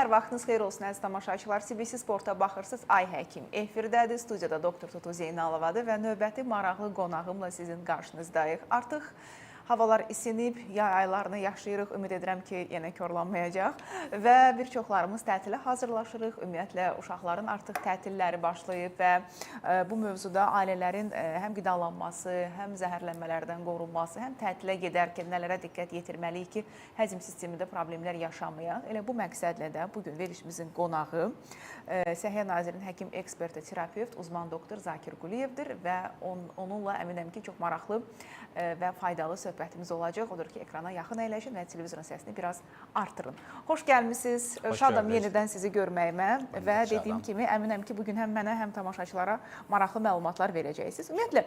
Hər vaxtınız xeyir olsun, əziz tamaşaçılar. CBC Sporta baxırsınız, Ay Həkim efirdədir. Studiyada Doktor Tutu Zeynalovadır və növbəti maraqlı qonağımla sizin qarşınızdayıq. Artıq havalar isinib, yay aylarını yaşayırıq. Ümid edirəm ki, yenə korlanmayacaq və bir çoxlarımız tətilə hazırlaşırıq. Ümumiyyətlə, uşaqların artıq tətilləri başlayıb və bu mövzuda ailələrin həm qidalanması, həm zəhərlənmələrdən qorunması, həm tətilə gedərkən nələrə diqqət yetirməliyik ki, həzm sistemində problemlər yaşamayaq. Elə bu məqsədlə də bugün verilişimizin qonağı Səhiyyə Nazirinin həkim eksperti, terapevt, uzman doktor Zakir Quliyevdir və onunla əminəm ki, çox maraqlı və faydalı söhbətimiz olacaq. Odur ki, ekrana yaxın əyləşin və televizorun səsini biraz artırın. Xoş gəlmişsiniz. Şadam yenidən sizi görməyimə və dediyim kimi əminəm ki, bugün həm mənə, həm tamaşaçılara maraqlı məlumatlar verəcəksiniz. Ümumiyyətlə,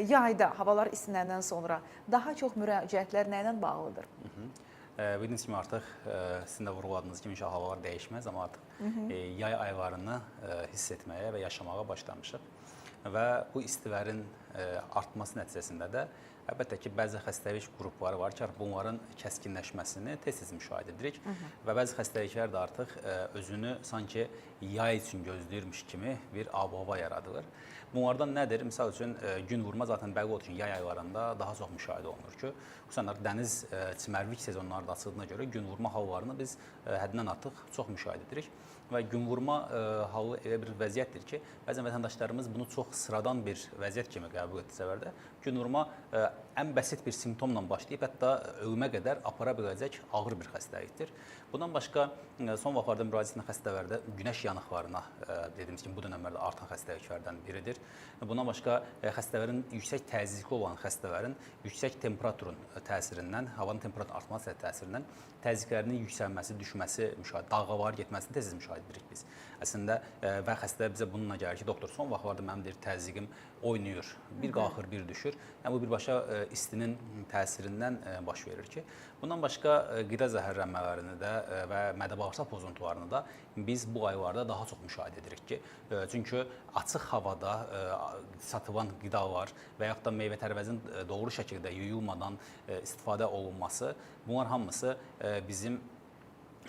yayda, havalar isinəndən sonra daha çox müraciətlər nə ilə bağlıdır? Bildiyiniz kimi artıq sizin də vurguladığınız kimi havalar dəyişməz, amma artıq yay aylarını hiss etməyə və yaşamağa başlamışıq. Və bu istilərin artması nəticəsində də əlbəttə ki, bəzi xəstəlik qrupları var ki, bunların kəskinləşməsini tez-tez müşahidə edirik və bəzi xəstəliklər də artıq özünü sanki yay üçün gözləyirmiş kimi bir ab-hava yaradılır. Bunlardan nədir? Misal üçün, gün vurma zaten bəli olduğu üçün yay aylarında daha çox müşahidə olunur ki, xüsusən dəniz çimərlik sezonları da açıldığına görə gün vurma hallarını biz həddindən artıq çox müşahidə edirik. Və gün vurma halı elə bir vəziyyətdir ki, bəzən vətəndaşlarımız bunu çox sıradan bir vəziyyət kimi qəbul etdikləri də gün vurma ən bəsit bir simptomla başlayıb, hətta ölümə qədər apara biləcək ağır bir xəstəlikdir. Bundan başqa, son vaxtlarda müraciət edən xəstələrdə günəş yanıqlarına, dediyimiz kimi, bu dönəmlərdə artan xəstəliklərdən biridir. Bundan başqa, xəstələrin yüksək təzyiqli olan xəstələrin yüksək temperaturun təsirindən, havanın temperaturun artması təsirindən təzyiqlərinin yüksəlməsi, düşməsi, dalğalar getməsini tez-tez müşahidə edirik biz. Əslində, və xəstələr bizə bununla gəlir ki, doktor, son vaxtlarda mənim deyir, təzyiqim oynayır, bir qalxır, bir düşür. Yəni, bu birbaşa istinin təsirindən baş verir ki, bundan başqa qida zəhərlənmələrini də və mədə-bağırsaq pozuntularını da biz bu aylarda daha çox müşahidə edirik ki, çünki açıq havada satılan qidalar və yaxud da meyvə-tərəvəzin doğru şəkildə yuyulmadan istifadə olunması, bunlar hamısı bizim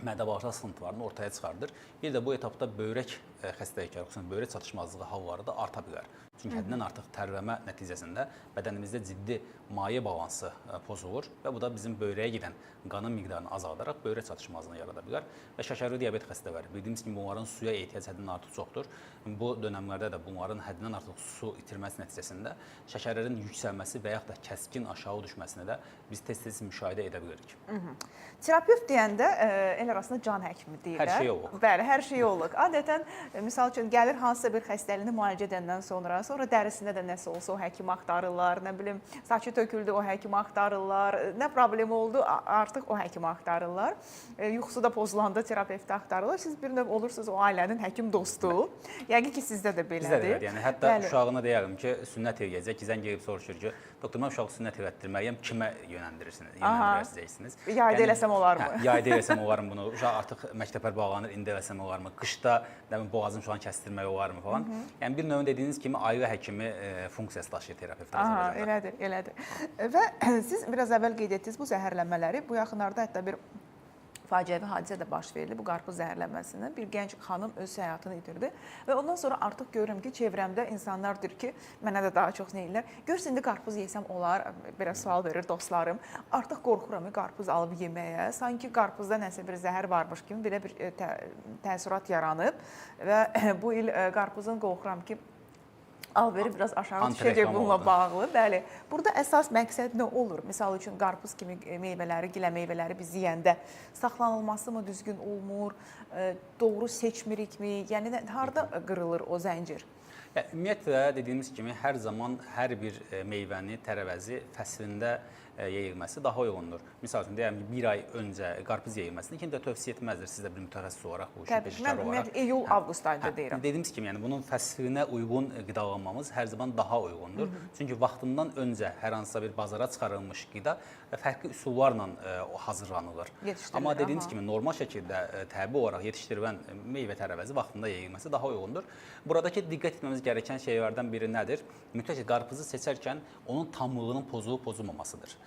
mədə-bağırsaq sıxıntılarını ortaya çıxardır. Bir də bu etapda böyrək xəstəlikləri, xüsusən böyrək çatışmazlığı halları da arta bilər. Çünki həddindən artıq tərləmə nəticəsində bədənimizdə ciddi maye balansı pozulur və bu da bizim böyrəyə gedən qanın miqdarını azaldaraq böyrək çatışmazlığını yarada bilər və şəkərli diabet xəstələri. Bildiyimiz kimi, bunların suya ehtiyac həddindən artıq çoxdur. Bu dönəmlərdə də bunların həddindən artıq su itirməsi nəticəsində şəkərlərin yüksəlməsi və yaxud da kəskin aşağı düşməsini də biz tez-tez müşahidə edə bilirik. Terapevt deyəndə el arasında can həkimi deyirlər. Hər şey olur. Bəli, hər şey olur. Adətən, misal üçün, gəlir hansısa bir xəstəliyini müalicə edəndən sonra dərisində də nəsə olsa o həkimi axtarırlar, nə bilim, saçı töküldü, o həkimi axtarırlar, nə problem oldu, artıq o həkimi axtarırlar. Yuxusu da pozulanda terapevti axtarırlar. Siz bir növ olursunuz o ailənin həkim dostu. Yəqin ki, sizdə də belədir. Bizdə də belədir. Yəni, hətta uşağına deyərəm ki, sünnət eləyəcək, zəng gəlib soruşur ki, doktor, mən uşağı sünnət elətdirməyəm, kimə yönəndirəcəksiniz? Yayda eləsəm olar mı? Yayda eləsəm olar mı bunu? Uşaq artıq məktəblər bağlanır, indi eləsəm olar mı? Qışda boğazın uşağını kəstirmək olar mı falan? Yəni, bir növün dediyiniz kimi ailə həkimi funksiyası daşıyır terapevt Azərbaycanda. Elədir. Və siz biraz əvvəl qeyd etdiniz bu zəhərlənmələri. Bu yaxınlarda hətta bir faciəvi hadisə də baş verildi. Bu qarpız zəhərlənməsindən bir gənc xanım öz həyatını itirdi və ondan sonra artıq görürəm ki, çevrəmdə insanlar deyir ki, mənə də daha çox neyirlər. Görürsən, indi qarpız yesəm olar, biraz sual verir dostlarım. Artıq qorxuram qarpız alıb yeməyə. Sanki qarpızda nəsə bir zəhər varmış kimi belə bir təəssürat yaranıb və bu il qarpızın qorxuram ki, alveri biraz aşağı düşəcək bununla bağlı. Bəli, burada əsas məqsəd nə olur? Misal üçün, qarpız kimi meyvələri, gilə meyvələri biz yeyəndə saxlanılması mı düzgün olmur, doğru seçmirikmi? Yəni, harada qırılır o zəncir? Ümumiyyətlə, dediyimiz kimi, hər zaman hər bir meyvəni, tərəvəzi fəslində yeyilməsi daha uyğundur. Misal üçün, deyəm ki, bir ay öncə qarpız yeyilməsini kim də tövsiyə etməzdir, siz də bir mütəxəssis olaraq, bu işin peşəkar olaraq. Mən iyul-avqust ayında deyirəm. Dediyimiz kimi, yəni bunun fəslinə uyğun qidalanmamız hər zaman daha uyğundur. Çünki vaxtından öncə hər hansısa bir bazara çıxarılmış qida fərqli üsullarla hazırlanılır. Amma dediyimiz kimi, normal şəkildə təbii olaraq yetişdirilən meyvə tərəvəzi vaxtında yeyilməsi daha uyğundur. Buradakı diqqət etməmiz gərəkən şeylərdən biri nədir? Mütləq qarpızı seçərkən onun tamlığının pozulub-pozulmamasıdır.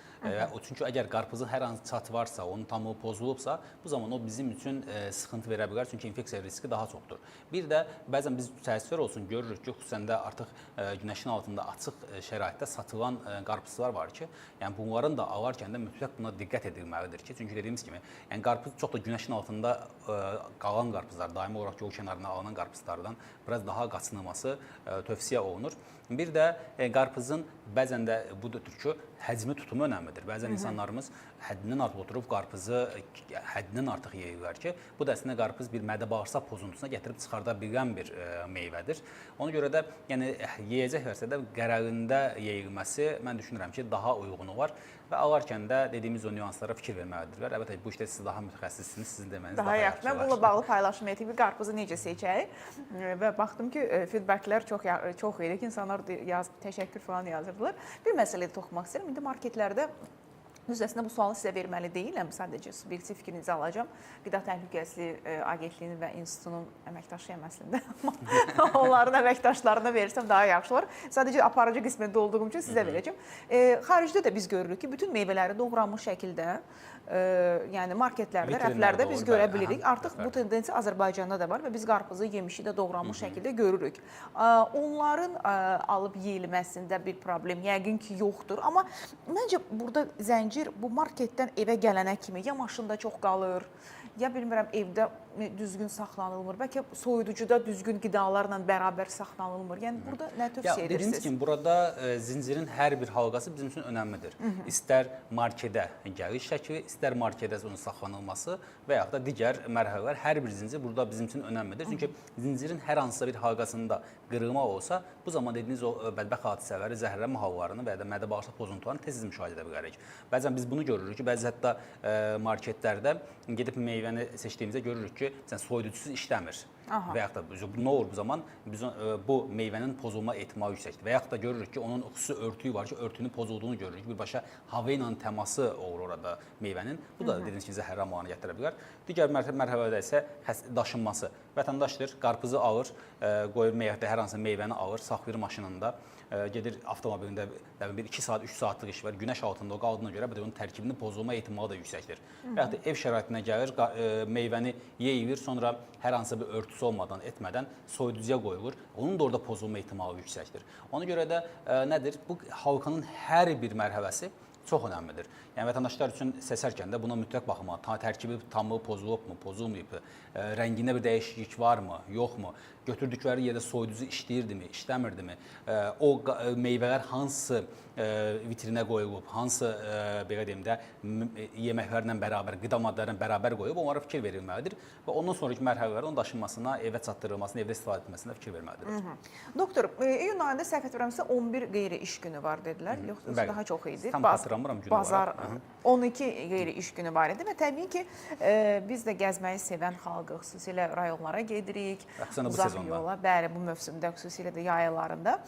Çünki əgər qarpızın hər hansı çatı varsa, onun tamı pozulubsa, bu zaman o bizim üçün sıxıntı verə bilər, çünki infeksiya riski daha çoxdur. Bir də bəzən biz təəssüflər olsun görürük ki, xüsusən də artıq günəşin altında açıq şəraitdə satılan qarpızlar var ki, yəni bunların da alarkən də mütləq buna diqqət edilməlidir ki, çünki dediyimiz kimi, yəni qarpız çox da günəşin altında qalan qarpızlar, daimi olaraq yol kənarına alınan qarpızlardan biraz daha qaçınılması tövsiyə olunur. Bir də qarpızın bəzən də budur ki, həcmi tutumu önəmlidir. Bəzən insanlarımız həddindən artıq oturub qarpızı həddindən artıq yeyirlər ki, bu da əslində qarpız bir mədə-bağırsaq pozuntusuna gətirib çıxarda bilən bir meyvədir. Ona görə də yəni yeyəcəklərsə də qərarında yeyilməsi mən düşünürəm ki, daha uyğunu var və alarkən də dediyimiz o nüanslara fikir verməlidirlər. Əlbəttə bu işdə siz daha mütəxəssissiniz, sizin deməniz daha yaxşı. Mən bununla bağlı paylaşım etdim ki, qarpızı necə seçək və baxdım ki, feedbacklər çox idi ki, insanlar təşəkkür falan yazırdılar. Bir məsələyə toxunmaq istəyirəm. İndi marketlərdə düz əslində bu sualı sizə verməli deyiləm, sadəcə subyektiv fikrinizi alacağam. Qida Təhlükəsizliyi Agentliyinin və institutunun əməkdaşıyam əslində. Onların əməkdaşlarına verirsəm daha yaxşı olur. Sadəcə aparıcı qismində olduğum üçün sizə verəcəm. Xaricdə də biz görürük ki, bütün meyvələri doğranmış şəkildə yəni marketlərdə, rəflərdə biz görə bilirik. Artıq bu tendensiya Azərbaycanda da var və biz qarpızı, yemişi də doğranmış şəkildə görürük. Onların alıb yeyilməsində bir problem yəqin ki, yoxdur. Amma məncə burada zəncir bu marketdən evə gələnə kimi ya maşında çox qalır, ya bilmirəm evdə düzgün saxlanılmır, bəlkə soyuducuda düzgün qidalarla bərabər saxlanılmır. Yəni burada nə tövsiyə edirsiniz? Dediyimiz kimi, burada zincirin hər bir halqası bizim üçün önəmlidir. İstər markedə gəliş şəkli, istər markedə onun saxlanılması və yaxud da digər mərhələlər, hər bir zincir burada bizim üçün önəmlidir. Çünki zincirin hər hansısa bir halqasında qırılma olsa, bu zaman dediyiniz o bədbəxt hadisələri, zəhərlənmə hallarını və ya da mədə-bağırsaq pozuntularını tez müşahidə edə bilərik. Bəzən biz bunu görürük ki, bəzi hətta marketlərdə gedib meyvəni seçdiyimizdə görürük ki, soyuducusuz işləmir. Və yaxud da nə olur bu zaman? Bu meyvənin pozulma ehtimalı yüksəkdir. Və yaxud da görürük ki, onun xüsusi örtüyü var ki, örtüyünün pozulduğunu görürük. Birbaşa hava ilə təması olur orada meyvənin. Bu da dediyiniz kimi zəhərlənmə halına gətirə bilər. Digər mərhələdə isə daşınması. Vətəndaşdır, qarpızı alır, qoyur meyvədə hər hansı meyvəni alır, saxlayır maşınında. Gedir avtomobilində 1-2 saat, 3 saatlıq iş var. Günəş altında o qaldığına görə onun tərkibinin pozulma ehtimalı da yüksəkdir. Və yaxud da ev şəraitinə gəlir, meyvəni yeyir, sonra hər hansı bir örtüsü olmadan, etmədən soyuducuya qoyulur. Onun da orada pozulma ehtimalı yüksəkdir. Ona görə də nədir? Bu halqanın hər bir mərhələsi çox önəmlidir. Yəni vətəndaşlar üçün seçərkən də buna mütləq baxmalı. Tərkibi tamı pozulubmu, pozulmayıb, rəngində bir dəyişiklik varmı, yoxmu? Götürdükləri yerdə soyuducu işləyirdimi, işləmirdimi? O meyvələr hansı vitrinə qoyulub, hansı belə deyim də yeməklərlə bərabər, qida maddələrlə bərabər qoyub, onlara fikir verilməlidir və ondan sonraki mərhələlərdə onun daşınmasına, evə çatdırılmasına, evdə istifadə edilməsinə fikir verməlidir. Doktor, iyun ayında səhv etmirəmsə 11 qeyri iş günü var dedilər, yoxsa daha çox idi? Tam xatırlamıram günü Bazar 12 qeyri iş günü var idi və təbii ki, biz də gəzməyi sevən xalqı, xüsusilə rayonlara gedirik, uzaq yola, bəli, bu mövsümdə, xüsusilə də yay aylarında.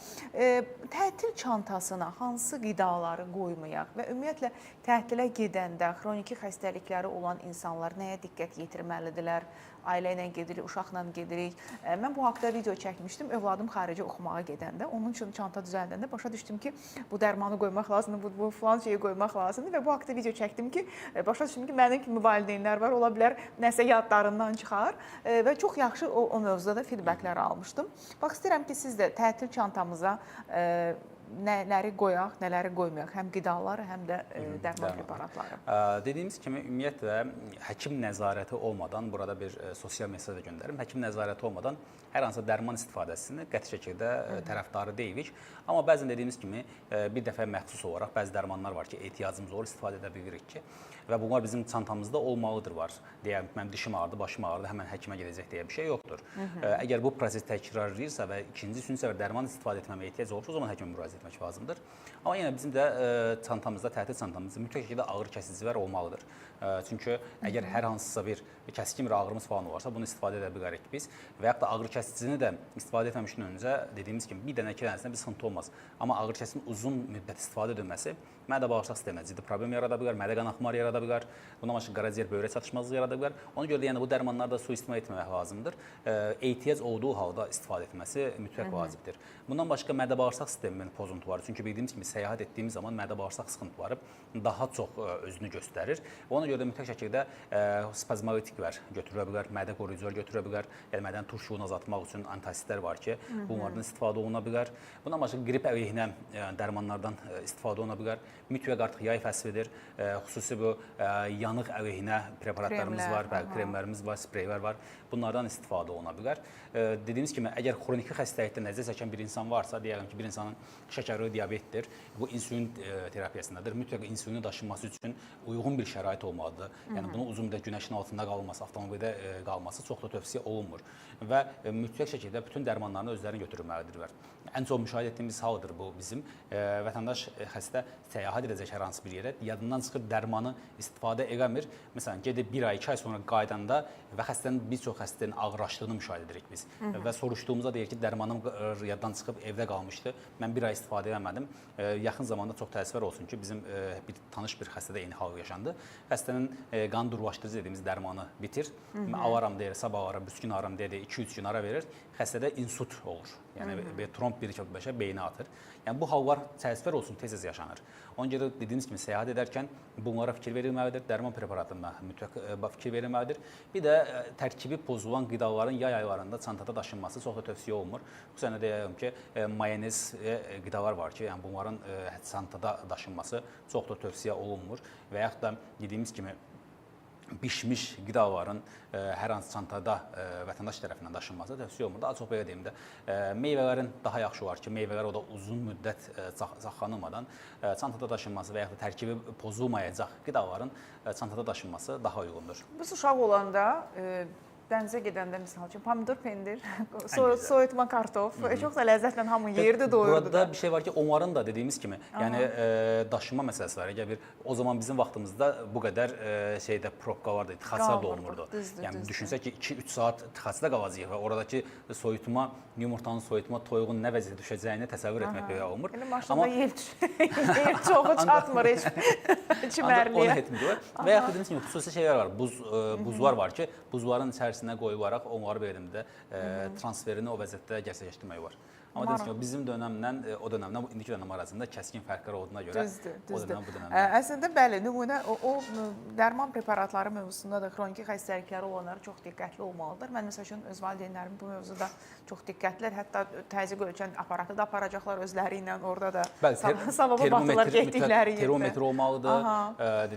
Tətil çantasına hansı qidaları qoymayaq və ümumiyyətlə tətilə gedəndə xroniki xəstəlikləri olan insanlar nəyə diqqət yetirməlidirlər? Ailə ilə gedirik, uşaqla gedirik. Mən bu haqda video çəkmişdim, övladım xaricə oxumağa gedəndə. Onun üçün çanta düzəldəndə başa düşdüm ki, bu dərmanı qoymaq lazımdır, bu filan şeyi qoymaq lazımdır və bu haqda video çəkdim ki, başa düşdüm ki, mənim kimi valideynlər var, ola bilər nəsə yadlarından çıxar və çox yaxşı o mövzuda da feedbacklər almışdım. Bax, istəyirəm ki, siz də tətil çantamıza nələri qoyaq, nələri qoymayaq, həm qidaları, həm də dərman preparatları. Dediyimiz kimi, ümumiyyətlə, həkim nəzarəti olmadan, burada bir sosial mesaj da göndərim, həkim nəzarəti olmadan hər hansı dərman istifadəsini qəti şəkildə tərəfdarı deyilik. Amma bəzən dediyimiz kimi, bir dəfə məxsus olaraq bəzi dərmanlar var ki, ehtiyacımız olur, istifadə edə bilirik ki, və bunlar bizim çantamızda olmalıdır var. Deyək, mənim dişim ağrıdı, başım ağrıdı, həmən həkimə gedəcək deyə bir şey yoxdur. Əgər bu proses təkrarlayırsa və ikinci, üçüncü səfər dərman istifadə etməməyə ehtiyac olursa, o zaman həkimə müraciət etmək lazımdır. Amma yenə bizim də çantamızda, tətil çantamızda mütləq şəkildə ağrı kəsicilər olmalıdır. Çünki əgər hər hansısa bir kəskin bir ağrımız falan olarsa, bunu istifadə edə bilərik biz və yaxud da ağrı kəsicini də istifadə etməmişdən öncə dediyimiz kimi bir dənə, iki dənəsində bir sıxıntı olmaz. Amma ağrı kəsicinin uzun müddət istifadə edilməsi mədə-bağırsaq sisteminə ciddi problem yarada bilər, mədə qan axmarı yarada bilər, bundan başqa qaraciyər böyrək çatışmazlığı yarada bilər. Ona görə də yəni bu dərmanlarda sui-istimal etməmək lazımdır. Ehtiyac olduğu halda istifadə etməsi mütləq vacibdir. Bundan başqa mədə-bağırsaq sisteminin pozulması pozuntuları. Çünki bildiyimiz kimi səyahət etdiyimiz zaman mədə-bağırsaq sıxıntıları daha çox özünü göstərir. Ona görə də mütləq şəkildə spazmolitiklər götürülə bilər, mədə qoruyucular götürülə bilər. Yəni mədənin turşuluğunu azaltmaq üçün antasitlər var ki, bunlardan istifadə oluna bilər. Bundan başqa qrip əleyhinə dərmanlardan istifadə oluna bilər. Mütləq artıq yay fəslidir. Xüsusi bu yanıq əleyhinə preparatlarımız var, kremlərimiz var, spreylər var. Bunlardan istifadə oluna bilər. Dediyimiz kimi, əgər xroniki xəstəlikdə nəzərə çəkən bir insan varsa, deyəlim ki, bir insanın şəkərli diabetdir, bu insulin terapiyasındadır. Mütləq insulinin daşınması üçün uyğun bir şərait olmalıdır. Yəni, bunun uzun müddət günəşin altında qalması, avtomobildə qalması çox da tövsiyə olunmur. Və mütləq şəkildə bütün dərmanlarını özlərini götürülməlidirlər. Ən çox müşahidə etdiyimiz haldır bu bizim. Vətəndaş xəstə səyahət edəcək hər hansı bir yerə, yadından çıxır dərmanı istifadə eləmir. Məsələn, gedib 1 ay, 2 ay sonra qaydanda və xəstənin bir çox xəstənin ağırlaşdığını müşahidə edirik biz. Və soruşduğumuzda deyir ki, dərmanım yaddan çıxıb evdə qalmışdı, mən 1 ay istifadə eləmədim. Yaxın zamanda çox təəssüflər olsun ki, bizim bir tanış bir xəstədə eyni hal yaşandı. Xəstənin qan durğulaşdırıcı dediyimiz dərmanı bitir. Avaram deyir, sabah avaram, büs gün avaram deyir, 2-3 gün ara verir. Xəstədə insult olur. Yəni tromb 1-2-5-ə beyni atır. Yəni bu hallar təəssüflər olsun tez-tez yaşanır. Ona görə dediyimiz kimi səyahət edərkən bunlara fikir verilməlidir. Dərman preparatına mütləq fikir verilməlidir. Bir də tərkibi pozulan qidaların yay aylarında çantada daşınması çox da tövsiyə olunmur. Xüsusən də deyirəm ki, mayonez qidalar var ki, yəni bunların çantada daşınması çox da tövsiyə olunmur və yaxud da dediyimiz kimi bişmiş qidaların hər hansı çantada vətəndaş tərəfindən daşınması tövsiyə olunmur. Daha çox belə deyim də, meyvələrin daha yaxşı olar ki, meyvələr o da uzun müddət saxlanılmadan çantada daşınması və yaxud da tərkibi pozulmayacaq qidaların çantada daşınması daha uyğundur. Biz uşaq olanda dənizə gedəndə misal üçün pomidor, pendir, soyutma kartof, çox da ləzzətlə hamı yerdi, doyurdu. Burada bir şey var ki, onların da dediyimiz kimi, yəni daşınma məsələsi var. Əgər o zaman bizim vaxtımızda bu qədər şeydə probka vardı, tıxaclar da olmurdu. Yəni düşünsək ki, 2-3 saat tıxacda qalacağıq və oradakı soyutma, yumurtanın soyutma, toyuğun nə vəziyyətdə düşəcəyini təsəvvür etmək belə olmur. Yəni maşında yer çoxu çatmır heç çimərliyə. Onu etmiyor. Və yaxud dediyimiz kimi, xüsusi şeylər var, buzlar var ki, buzların içərisinə qoyularaq onları belə transferini o vəziyyətdə gerçəkləşdirmək var. Amma dediyimiz kimi, bizim dönəmdən, o dönəmdən, indiki dönəm arasında kəskin fərqlər olduğuna görə o dönəm, bu dönəmdən. Əslində, bəli, nümunə o dərman preparatları mövzusunda da xroniki xəstəlikləri olanlar çox diqqətli olmalıdır. Mən, məsəl üçün, öz valideynlərim bu mövzuda çox diqqətlidir. Hətta təzyiq ölçən aparatı da aparacaqlar özləri ilə, orada da savaba batırlar getdikləri yerdə. Termometr olmalıdır.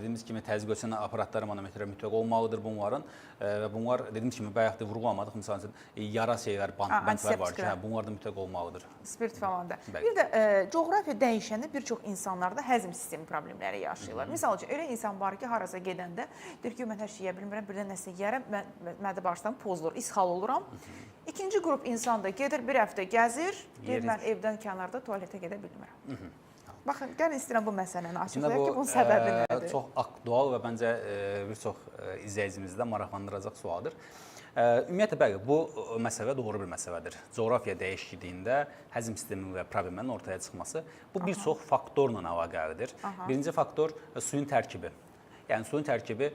Dediyimiz kimi, təzyiq ölçən aparatları, manometrə mütləq olmalıdır bunların. Və bunlar, dediyimiz kimi, bayaq da vurğulamadıq. Məsələn, yara şeylər, bantlar var ki, bunlar da mütləq olmalıdır. Spirt falan da. Bir də coğrafiya dəyişəndə bir çox insanlarda həzm sistemi problemləri yaşayırlar. Misal üçün, elə insan var ki, harasa gedəndə deyir ki, mən hər şey yeyə bilmirəm, birdən nəsə yeyərəm, mədə-bağırsağım pozulur, ishal oluram. İkinci qrup insan da gedir, bir həftə gəzir, deyir, mən evdən kənarda tualetə gedə bilmirəm. Baxın, gəlin istəyirəm bu məsələni açıqlayaq ki, bunun səbəbi nədir? Çox aktual və məncə bir çox izləyicimizi də maraqlandıracaq sualdır. Ümumiyyətlə, bəli, bu məsələ doğru bir məsələdir. Coğrafiya dəyişikliyində həzm sistemi və problemlərin ortaya çıxması bu bir çox faktorla əlaqəlidir. Birinci faktor suyun tərkibi. Yəni, suyun tərkibi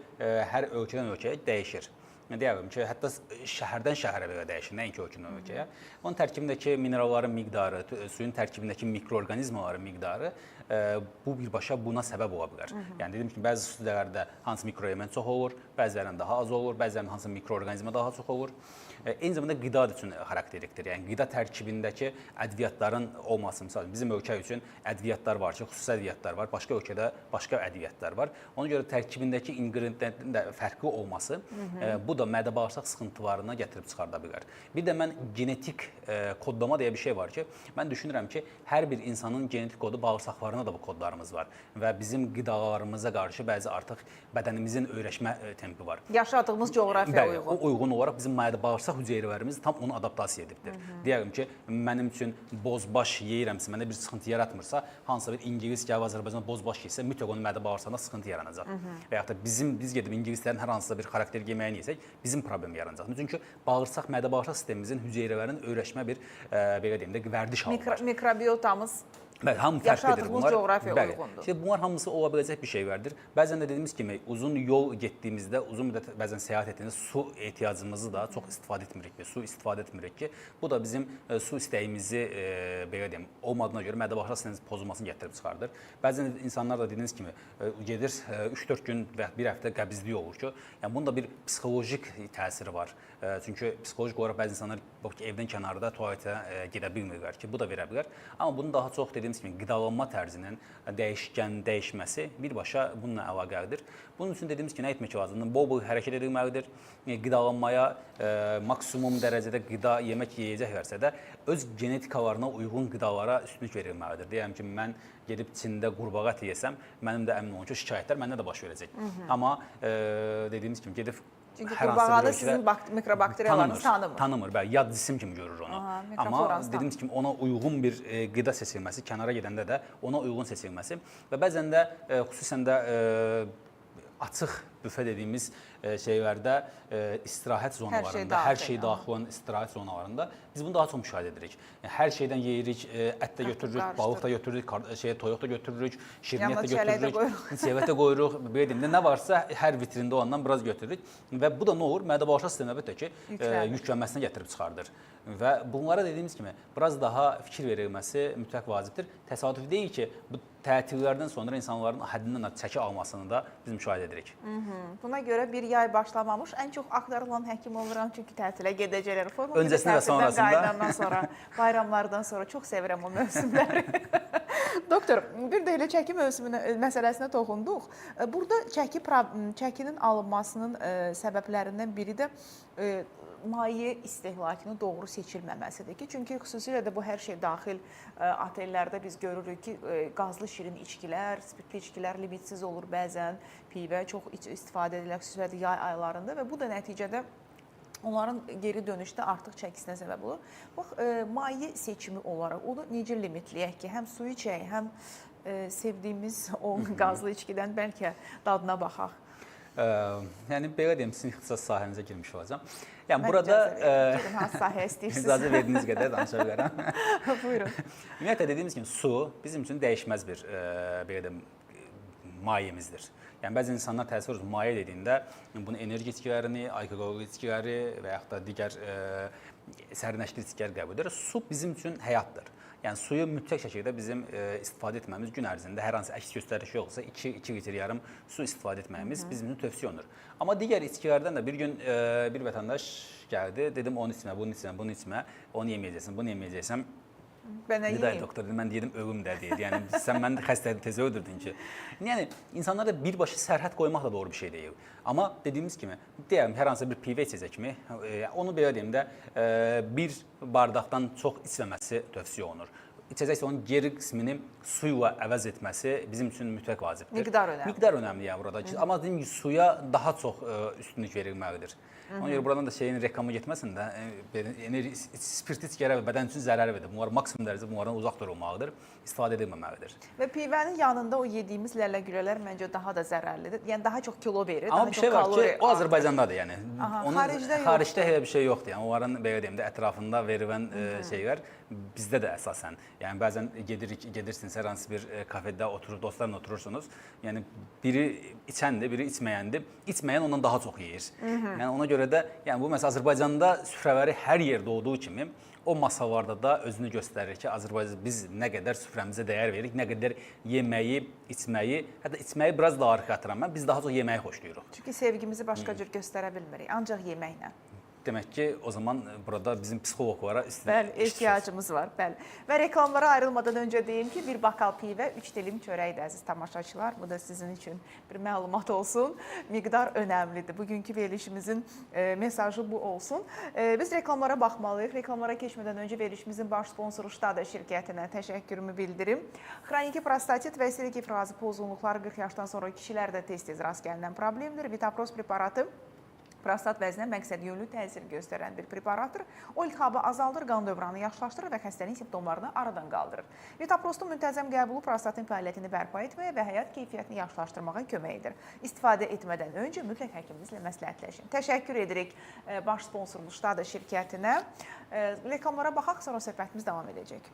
hər ölkədən ölkəyə dəyişir. Deyərəm ki, hətta şəhərdən şəhərə belə dəyişir, nəinki ölkədən ölkəyə. Onun tərkibindəki mineralların miqdarı, suyun tərkibindəki mikroorqanizmaların miqdarı bu birbaşa buna səbəb ola bilər. Yəni, dediyim kimi, bəzi sulərdə hansı mikroelement çox olur, bəzilərində daha az olur, bəzilərində hansı mikroorqanizma daha çox olur. Eyni zamanda qida üçün xarakterlikdir. Yəni, qida tərkibindəki ədviyyatların olması, misal bizim ölkə üçün ədviyyatlar var ki, xüsusi ədviyyatlar var, başqa ölkədə başqa ədviyyatlar var. Ona görə tərkibindəki inqrediyentlərin də fərqli olması bu da mədə-bağırsaq sıxıntılarına gətirib çıxarda bilər. Bir də mən genetik kodlama deyə bir şey var ki, mən düşünürəm ki, hər bir insanın genetik kodu bağırsaqlarına da bu kodlarımız var və bizim qidalarımıza qarşı bəzi artıq bədənimizin öyrəşmə tempi var. Yaşadığımız coğrafiya uyğun. O uyğun olaraq bizim mədə-bağırsaq hüceyrələrimiz tam onu adaptasiya edibdir. Deyərəm ki, mənim üçün bozbaş yeyirəmsə, məndə bir sıxıntı yaratmırsa, hansısa bir İngilis gəlib Azərbaycanda bozbaş yeysə, mütləq onun mədə-bağırsağında sıxıntı yaranacaq. Və yaxud da biz gedib İngilislərin hər hansısa bir xarakter yeməyini yesək, bizim problem yaranacaq. Çünki bağırsaq, mədə-bağırsaq sistemimizin hüceyrələrinin öyrəşmə bir, belə deyim də, vərdiş halı var. Mikrobiotamız Bəli, hamı fərqlidir yaşadığımız bunlar. coğrafiya Bəli. uyğundur. İşte bunlar hamısı ola biləcək bir şeylərdir. Bəzən də dediyimiz kimi uzun yol getdiyimizdə, uzun müddət bəzən səyahət etdiyimizdə su ehtiyacımızı da çox istifadə etmirik ki, su istifadə etmirik ki, bu da bizim su istəyimizi belə deyim, olmadığına görə mədə-bağırsaq sistemimizin pozulmasını gətirib çıxardır. Bəzən insanlar da dediyiniz kimi gedir 3-4 gün və bir həftə qəbizlik olur ki, yəni bunun da bir psixoloji təsiri var. Çünki psixoloji olaraq bəzi insanlar evdən kənarda tualetə gedə bilmirlər ki, bu da verə bilər. Amma bunun daha çox dediyimiz kimi qidalanma tərzinin dəyişməsi birbaşa bununla əlaqəlidir. Bunun üçün dediyimiz ki, nə etmək lazımdır? Bol-bol hərəkət edilməlidir. Qidalanmaya maksimum dərəcədə qida, yemək yeyəcəklərsə də öz genetikalarına uyğun qidalara üstünlük verilməlidir. Deyirəm ki, mən gedib Çində qurbağa ət yesəm, mənim də əmin olun ki, şikayətlər məndə də baş verəcək. Amma dediyimiz kimi gedib çünki qurbağanı sizin mikrobakteriyalarınız tanımır. Tanımır, bəli, yad cisim kimi görür onu. Amma dediyimiz kimi ona uyğun bir qida seçilməsi, kənara gedəndə də ona uyğun seçilməsi və bəzən də xüsusən də açıq büfə dediyimiz şeylərdə istirahət zonalarında, hər şey daxil olan istirahət zonalarında biz bunu daha çox müşahidə edirik. Yəni, hər şeydən yeyirik, ət də götürürük, balıq da götürürük, toyuq da götürürük, şirniyyət də götürürük, çevrət də qoyuruq, belə deyim də, nə varsa hər vitrində olandan biraz götürürük və bu da nə olur? Mədə-bağırsaq sistemi əlbəttə ki, yüklənməsini gətirib çıxardır. Və bunlara dediyimiz kimi biraz daha fikir verilməsi mütləq vacibdir. Təsadüf deyil ki, bu tətillərdən sonra insanların həddindən çəki almasını da biz müşahidə edirik. Buna görə bir yay başlamamış, ən çox axtarılan həkim oluram çünki tətilə gedəcəklər. Öncəsində və sonrasında. Qayıdandan sonra, bayramlardan sonra çox sevirəm o mövsümləri. Doktor, bir də elə çəki məsələsinə toxunduq. Burada çəkinin alınmasının səbəblərindən biri də maye istehlakının doğru seçilməməsidir ki, çünki xüsusilə də bu hər şey daxil otellərdə biz görürük ki, qazlı şirin içkilər, spirtli içkilər limitsiz olur bəzən, pivə çox istifadə edilir, xüsusilə də yay aylarında və bu da nəticədə onların geri dönüşdə artıq çəkisinə səbəb olur. Bax, maye seçimi olaraq onu necə limitləyək ki, həm su içək, həm sevdiyimiz o qazlı içkidən bəlkə dadına baxaq. Yəni, belə deyim, sizin ixtisas sahənizə girmiş olacam. Yəni, mən burada hansı sahəyə istəyirsiniz? İcazə verdiyiniz qədər danışa bilərəm. Buyurun. Ümumiyyətlə, dediyimiz kimi, su bizim üçün dəyişməz bir belə deyim, mayemizdir. Yəni, bəzi insanlar təsəvvür edir, maye dediyində bunu enerji içkilərini, alkoqol içkiləri və yaxud da digər sərinləşdirici içkilər qəbul edir. Su bizim üçün həyatdır. Yəni, suyu mütləq şəkildə bizim istifadə etməyimiz gün ərzində hər hansı əks göstəriş yoxsa 2 litr yarım su istifadə etməyimiz bizim üçün tövsiyə olunur. Amma digər içkilərdən də bir gün bir vətəndaş gəldi, dedim onu içmə, bunu içmə, bunu içmə, onu yeməyəcəksən, bunu yeməyəcəksən. Niday doktor dedi, mən dedim ölüm də deyil. Yəni, sən məni xəstəliyi tezə öldürdün ki. Yəni, insanlarda birbaşa sərhəd qoymaq da doğru bir şey deyil. Amma dediyimiz kimi, deyəm, hər hansı bir pivə içəcək kimi, onu belə deyim də, bir bardaqdan çox içməməsi tövsiyə olunur. İçəcəksə onun geri qismini su ilə əvəz etməsi bizim üçün mütləq vacibdir. Miqdar önəmli. Miqdar önəmli yəni burada. Amma dediyim ki, suya daha çox üstünlük verilməlidir. Ona görə buradan da şeyin reklamı getməsin də, spirtli içkilərə və bədən üçün zərər verir. Bunlar maksimum dərəcədə bunlardan uzaq durulmalıdır, istifadə edilməməlidir. Və pivənin yanında o yediyimiz ləlləgülələr məncə daha da zərərlidir. Yəni daha çox kilo verir, amma daha bir şey çox var kalori. ki, o Azərbaycandadır yəni. Xaricdə elə bir şey yoxdur. Yəni onların belə deyim də ətrafında verilən şeylər bizdə də əsasən. Yəni bəzən gedirsiniz hər hansı bir kafedə oturur, dostlarla oturursunuz. Yəni biri içəndir, biri içməyəndir. İçməyən ondan daha çox yeyir. Yəni ona görə də yəni bu məsəl Azərbaycanda süfrələri hər yerdə olduğu kimi o masalarda da özünü göstərir ki, Azərbaycan biz nə qədər süfrəmizə dəyər veririk, nə qədər yeməyi, içməyi, hətta içməyi biraz da arxa atıram mən. Biz daha çox yeməyi xoşlayırıq. Çünki sevgimizi başqa cür göstərə bilmirik, ancaq yeməklə. Demək ki, o zaman burada bizim psixoloqlara bəli, ehtiyacımız var. Bəli. Və reklamlara ayrılmadan öncə deyim ki, bir bakal pivə, 3 dilim çörəkdir əziz tamaşaçılar. Bu da sizin üçün bir məlumat olsun. Miqdar önəmlidir. Bugünkü verilişimizin mesajı bu olsun. Biz reklamlara baxmalıyıq. Reklamlara keçmədən öncə verilişimizin baş sponsoru Ştada şirkətinə təşəkkürümü bildirim. Xroniki prostatit və istilik ifrazı pozğunluqları 40 yaşdan sonra kişilərdə tez-tez rast gəlinən problemdir. Vitapros preparatı prostat vəzinə məqsədyönlü təsir göstərən bir preparatdır. O iltihabı azaldır, qan dövranı yaxşılaşdırır və xəstəliyin simptomlarını aradan qaldırır. Vitaprostun müntəzəm qəbulu prostatın fəaliyyətini bərpa etməyə və həyat keyfiyyətini yaxşılaşdırmağa kömək edir. İstifadə etmədən öncə mütləq həkiminizlə məsləhətləşin. Təşəkkür edirik baş sponsorumuz Ştada şirkətinə. Reklamlara baxaq, sonra söhbətimiz davam edəcək.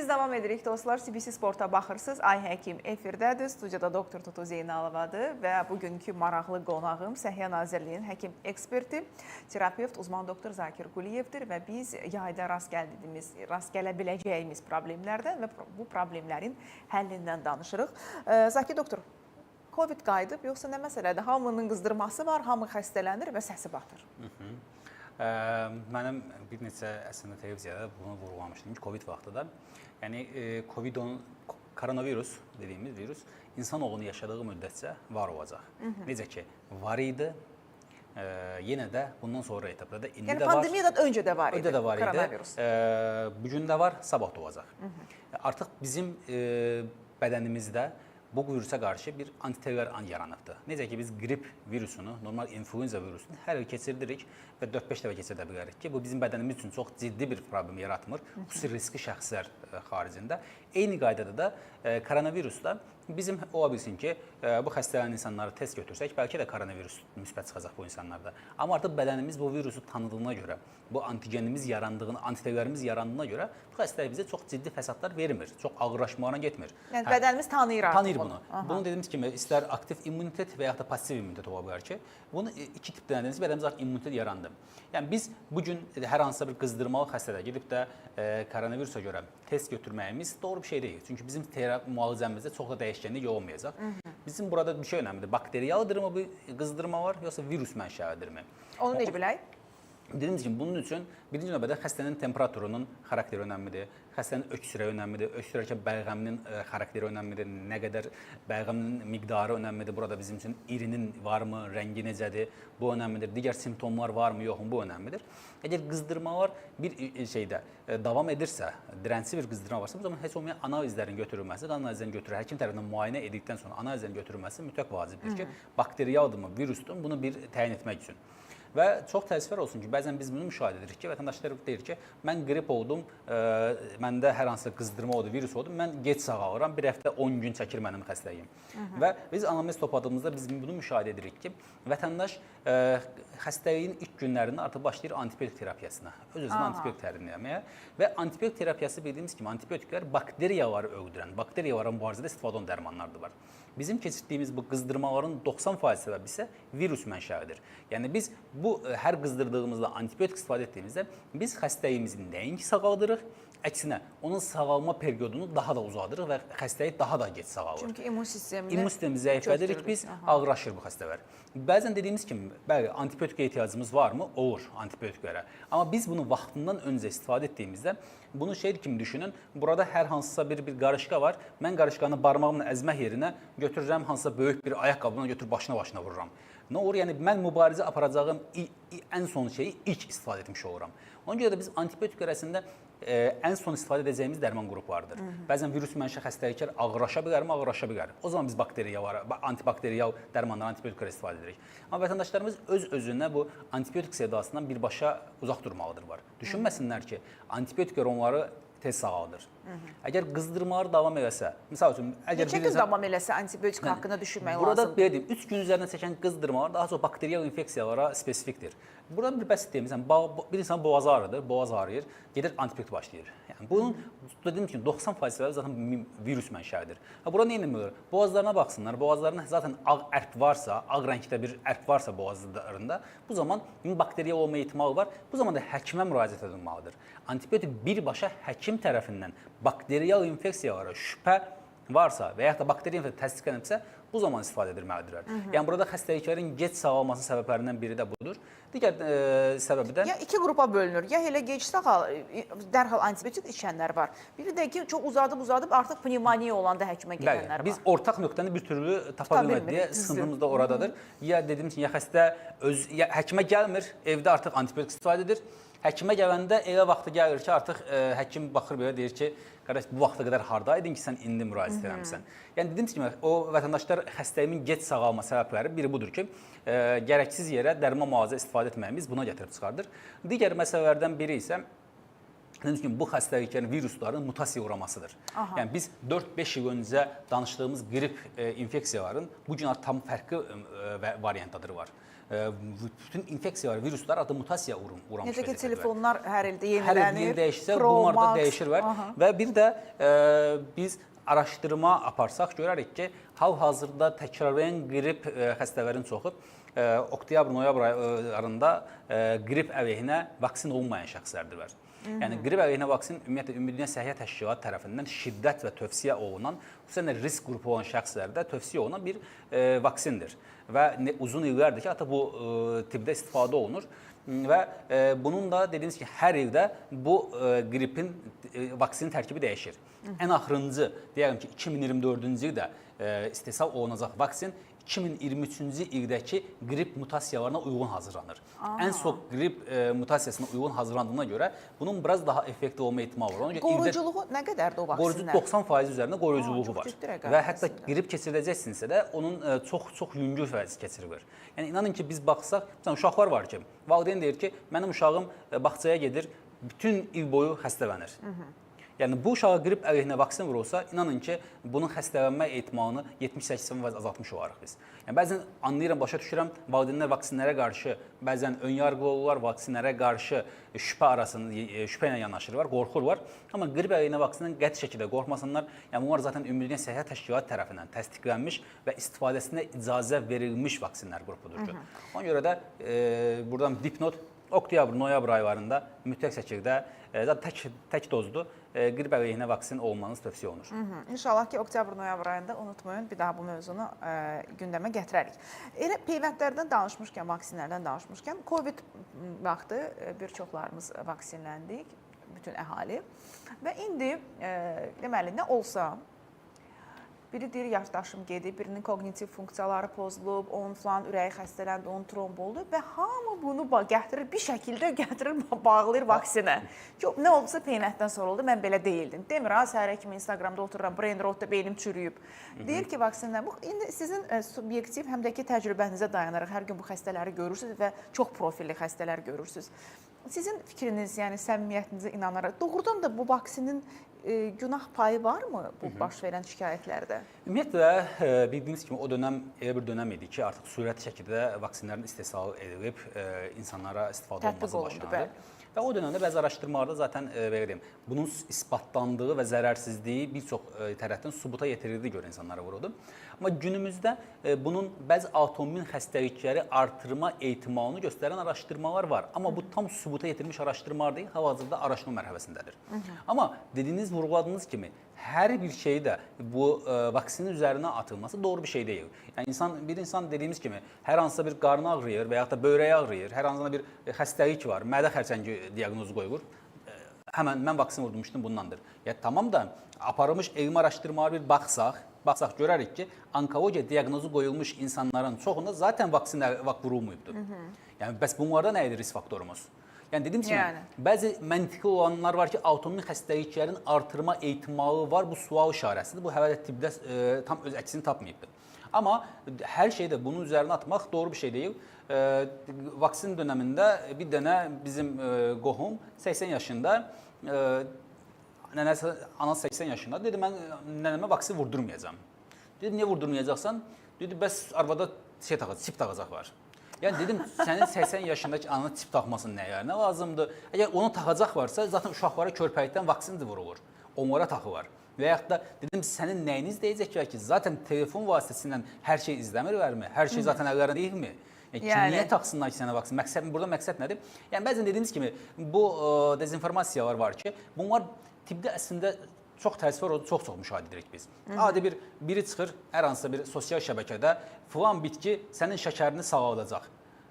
Biz davam edirik dostlar. CBC Sporta baxırsınız. Ay Həkim efirdədir. Studiyada doktor Tutu Zeynalovadır və bugünkü maraqlı qonağım Səhiyyə Nazirliyinin həkim eksperti, terapevt, uzman doktor Zakir Quliyevdir və biz yayda rast gələ biləcəyimiz problemlərdən və bu problemlərin həllindən danışırıq. Zakir doktor, Covid qayıdıb, yoxsa nə məsələdir? Hamının qızdırması var, hamı xəstələnir və səsi batır. Mənim bir neçə əslində televiziyada bunu vurğulamışdım ki, Covid vaxtıda. Yəni, koronavirus dediyimiz virus insanoğlunu yaşadığı müddətcə var olacaq. Necə ki, var idi, yenə də bundan sonra etapda da indi də var. Yəni, pandemiyadan öncə də var idi koronavirus. Bugün də var, sabah da olacaq. Artıq bizim bədənimizdə bu virusa qarşı bir antitevər yaranıbdır. Necə ki, biz grip virusunu, normal influenza virusunu hər il keçirdirik və 4-5 dəfə keçirdə bilərik ki, bu bizim bədənimiz üçün çox ciddi bir problem yaratmır, xüsusi riskli şəxslər xaricində. Eyni qaydada da koronavirusda bizim ola bilsin ki, bu xəstələnən insanları test götürsək, bəlkə də koronavirus müsbət çıxacaq bu insanlarda. Amma artıq bədənimiz bu virusu tanıdığına görə, bu antigenimiz yarandığını, antitevərimiz yarandığına görə bu xəstəlik bizə çox ciddi fəsadlar vermir, çox ağırlaşmalarına getmir. Yəni, bədənimiz tanıyır artıq bunu. Bunu dediyimiz kimi, istər aktiv immunitet və yaxud da pasiv immunitet ola bilər ki, bunu iki tipdə dediyimiz bədənimiz artıq immunitet yarandı. Yəni, biz bugün hər hansısa bir qızdırmalı xəstədə gedib də koronavirusa görə test götürməyimiz doğru bir şey deyil. Çünki bizim müalicəmizdə çox da dəyişkənlik olmayacaq. Bizim burada bir şey önəmlidir. Bakteriyalıdırmı bu qızdırma var, yoxsa virus mənşəlidirmi? Onu necə bilək? Dediyimiz kimi, bunun üçün birinci növbədə xəstənin temperaturunun xarakteri önəmlidir, xəstənin öksürəyi önəmlidir, öksürərkən bəlğəminin xarakteri önəmlidir, nə qədər bəlğəminin miqdarı önəmlidir, burada bizim üçün irinin varmı, rəngi necədir, bu önəmlidir, digər simptomlar varmı, yoxmu, bu önəmlidir. Əgər qızdırmalar bir şeydə davam edirsə, dirənçli bir qızdırma varsa, bu zaman heç olmayan analizlərin götürülməsi, qan analizlərin götürülməsi, həkim tərəfindən müayinə edildikdən sonra analizlərin götürülməsi mütləq vacibdir ki, bakteriyaldırmı, virusdur, bunu bir təyin etmək üçün. Və çox təəssüflər olsun ki, bəzən biz bunu müşahidə edirik ki, vətəndaşlar deyir ki, mən qrip oldum, məndə hər hansı qızdırma oldu, virus oldu, mən gec sağalıram, bir həftə 10 gün çəkir mənim xəstəliyim. Və biz anamnez topladığımızda biz bunu müşahidə edirik ki, vətəndaş xəstəliyin ilk günlərində artıq başlayır antibiotik terapiyasına, öz-özünə antibiotik tərinləməyə və antibiotik terapiyası bildiyimiz kimi antibiotiklər bakteriyaları öldürən, bakteriyaların mübarizədə istifadə olunan dərmanlardır var. Bizim keçirdiyimiz bu qızdırmaların 90% səbəbi isə virus mənşəlidir. Yəni biz bu hər qızdırdığımızda antibiotik istifadə etdiyimizdə biz xəstəliyimizi nəinki sağaldırıq, əksinə onun sağalma periodunu daha da uzadırıq və xəstəlik daha da gec sağalır. Çünki immun sistemimizi zəiflədirik, biz ağırlaşır bu xəstələr. Bəzən dediyimiz kimi, bəli, antibiotika ehtiyacımız varmı? Olur antibiotiklərə. Amma biz bunu vaxtından öncə istifadə etdiyimizdə bunu şey kimi düşünün, burada hər hansısa bir qarışqa var, mən qarışqanı barmağımla əzmək yerinə götürürəm, hansısa böyük bir ayaqqabını götürüb başına vururam. Nə olur? Yəni, mən mübarizə aparacağım ən son şeyi ilk istifadə etmiş oluram. Ona görə də biz antibiotik arasında ən son istifadə edəcəyimiz dərman qruplardır. Bəzən virus mənşə xəstəliklər ağırlaşa bilərmi? Ağırlaşa bilər. O zaman biz antibakteriyal dərmanlar, antibiotiklər istifadə edirik. Amma vətəndaşlarımız öz-özünə bu antibiotik sevdasından birbaşa uzaq durmalıdır var. Düşünməsinlər ki, antibiotiklər onları tez sağaldır. Əgər qızdırmalar davam eləsə, misal üçün, neçə gün davam eləsə antibiotik haqqında düşünmək lazımdır? Burada belə deyim, 3 gün üzərindən çəkən qızdırmalar daha çox bakteriyal infeksiyalara spesifikdir. Burada bir bəsit deyim, bir insan boğazı ağrıdır, boğaz ağrıyır, gedir antibiotik başlayır. Yəni, bunun dediyim kimi 90% səbəbi zaten virus mənşəlidir. Burada nə etmirlər? Boğazlarına baxsınlar, boğazlarına zaten ağ ərk varsa, ağ rəngdə bir ərk varsa boğazlarında, bu zaman bakteriya olma ehtimalı var, bu zaman da həkimə müraciət edilməlidir. Antibiotik birbaşa həkim tərəfindən bakteriyal infeksiyalara şübhə varsa və yaxud da bakteriya infeksiyası təsdiqlənibsə, bu zaman istifadə edilməlidirlər. Yəni, burada xəstəliklərin gec sağalması səbəblərindən biri də budur. Digər səbəbi də... Ya iki qrupa bölünür. Ya elə gec dərhal antibiotik içənlər var. Biri də ki, çox uzadıb artıq pnevmoniya olanda həkimə gedənlər var. Biz ortaq nöqtəni bir türlü tapa bilmədik deyə sıxıntımız da oradadır. Ya dediyim ki, ya xəstə həkimə gəlmir, evdə artıq antibiotik istifadə edir. Həkimə gələndə elə vaxtı gəlir ki, artıq həkim baxır belə deyir ki, qardaş, bu vaxta qədər hardaydın ki, sən indi müraciət eləmirsən. Yəni, dediyim kimi, o vətəndaşlar xəstəliyin gec sağalma səbəbləri biri budur ki, gərəksiz yerə dərman müalicə istifadə etməyimiz buna gətirib çıxardır. Digər məsələlərdən biri isə bu xəstəliklərin, virusların mutasiya uğramasıdır. Yəni, biz 4-5 il öncə danışdığımız qrip infeksiyaların bugün tam fərqli variantları var. bütün infeksiyalar, viruslar artıq mutasiyaya uğramış. Necə ki, telefonlar hər ildə hər il yenilənir. dəyişsə, bunlar da dəyişir var. Və bir də biz araşdırma aparsaq görərik ki, hal-hazırda təkrarlayan qrip xəstələrin çoxu oktyabr-noyabr aylarında qrip əleyhinə vaksin olmayan şəxslərdirlər. Yəni qrip əleyhinə vaksin ümumiyyətlə Ümumdünya Səhiyyə Təşkilatı tərəfindən şiddət və tövsiyə olunan, xüsusən risk qrupu olan şəxslərdə tövsiyə olunan bir vaksindir. Və uzun illərdir ki, hətta bu tibbdə istifadə olunur. Və bunun da dediyimiz ki, hər ildə bu qripin vaksinin tərkibi dəyişir. Ən axırıncı, deyərəm ki, 2024-cü ildə istehsal olunacaq vaksin 2023-cü ildəki qrip mutasiyalarına uyğun hazırlanır. Ən çox qrip mutasiyasına uyğun hazırlandığına görə bunun biraz daha effektiv olma ehtimalı var. Qoruyuculuğu nə qədərdir o vaksinlər? 90% üzərində qoruyuculuğu var. Və hətta qrip keçiriləcəksinizsə də onun çox yüngül fəzi keçirilir. Yəni inanın ki, biz baxsaq, uşaqlar var ki, valideyn deyir ki, mənim uşağım bağçaya gedir, bütün il boyu xəstələnir. Yəni bu uşağa qrip əleyhinə vaksin vurulsa, inanın ki, bunun xəstələnmə ehtimalını 70-80% azaltmış olarıq biz. Yəni bəzən anlayıram, başa düşürəm, valideynlər vaksinlərə qarşı bəzən önyargılı olurlar, vaksinlərə qarşı şübhə ilə yanaşırlar, qorxurlar. Amma qrip əleyhinə vaksindən qəti şəkildə qorxmasınlar. Yəni bunlar zaten Ümumdünya Səhiyyə Təşkilatı tərəfindən təsdiqlənmiş və istifadəsinə icazə verilmiş vaksinlər qrupudur. Ona görə də buradan dipnot oktyabr-noyabr aylarında mütləq şəkildə tək dozlu qrip əleyhinə vaksin olmanız tövsiyə olunur. İnşallah ki, oktyabr-noyabr ayında unutmayın, bir daha bu mövzunu gündəmə gətirərik. Elə peyvəndlərdən danışmışkən, vaksinlərdən danışmışkən, COVID vaxtı bir çoxlarımız vaksinləndik, bütün əhali. Və indi deməli, nə olsa, biri deyir, yaşdaşım gedib, birinin kognitiv funksiyaları pozulub, onun falan ürəyi xəstələndi, onun tromb oldu və hamı bunu gətirir, bir şəkildə gətirir, bağlayır vaksinə. Yox, nə oldusa peynətdən sonra oldu, mən belə deyildim. Demir, səhərə kimi Instagramda otururam, brain rotda beynim çürüyüb. Deyir ki, vaksinlər, indi sizin subyektiv həm də ki, təcrübənizə dayanaraq hər gün bu xəstələri görürsünüz və çox profilli xəstələr görürsünüz. Sizin fikriniz, yəni səmimiyyətinizə inanaraq, doğrudan da bu vaksinin günah payı varmı bu baş verən şikayətlərdə? Ümumiyyətlə, bildiyiniz kimi o dönəm elə bir dönəm idi ki, artıq sürətli şəkildə vaksinlərin istehsalı edilib, insanlara istifadə olması başlandı. Və o dönəmdə bəzi araşdırmalarda zaten belə deyim, bunun isbatlandığı və zərərsizliyi bir çox tərəfdən sübuta yetirildiyi görə insanlara vuruldu. Amma günümüzdə bunun bəzi autoimmün xəstəlikləri artırma ehtimalını göstərən araşdırmalar var. Amma bu tam sübuta yetirilmiş araşdırmalar deyil, hal-hazırda araşdırma mərhələsindədir. Amma dediyiniz, vurguladığınız kimi hər bir şeyi də bu vaksinin üzərinə atılması doğru bir şey deyil. Yəni bir insan dediyimiz kimi hər hansısa bir qarnı ağrıyır və yaxud da böyrəyi ağrıyır, hər hansısa bir xəstəlik var, mədə xərçəngi diaqnozu qoyulur. Həmən mən vaksin vurmuşdum bundandır. Yəni tamam da aparılmış elmi araşdırmalara bir baxsaq görərik ki, onkologiya diaqnozu qoyulmuş insanların çoxunda zaten vaksinə vurulmayıbdır. Yəni bəs bunlarda nə edir risk faktorumuz? Yəni dediyim kimi, bəzi məntiqi olanlar var ki, autoimmün xəstəliklərin artırma ehtimalı var, bu sual işarəsidir. Bu hələ də tibbdə tam öz əksini tapmayıbdır. Amma hər şeydə bunun üzərinə atmaq doğru bir şey deyil. Vaksin dönəmində bir dənə bizim qohum 80 yaşında, anası 80 yaşında, dedi mən nənəmə vaksin vurdurmayacağam. Dedi, niyə vurdurmayacaqsan? Dedi, bəs arvada çip tağacaq var. Yəni dedim, sənin 80 yaşındakı ananın çip taxmasının nə lazımdır? Əgər onu taxacaq varsa, zaten uşaqlara körpəlikdən vaksindir vurulur. Onlara taxı var. Və yaxud da dedim, sənin nəyiniz deyəcəklər ki, zaten telefon vasitəsindən hər şey izləmirlərmi? Hər şey zaten əllərində deyilmi? Niyə taxsınlar ki, sənə vaksin? Burada məqsəd nədir? Yəni bəzən dediyiniz kimi, bu dezinformasiyalar var ki, bunlar tibbdə əslində çox təəssüf oldu, çox müşahidə edirik biz. Adi biri çıxır, hər hansısa bir sosial şəbəkədə filan bitki sənin şəkərini sağaldacaq.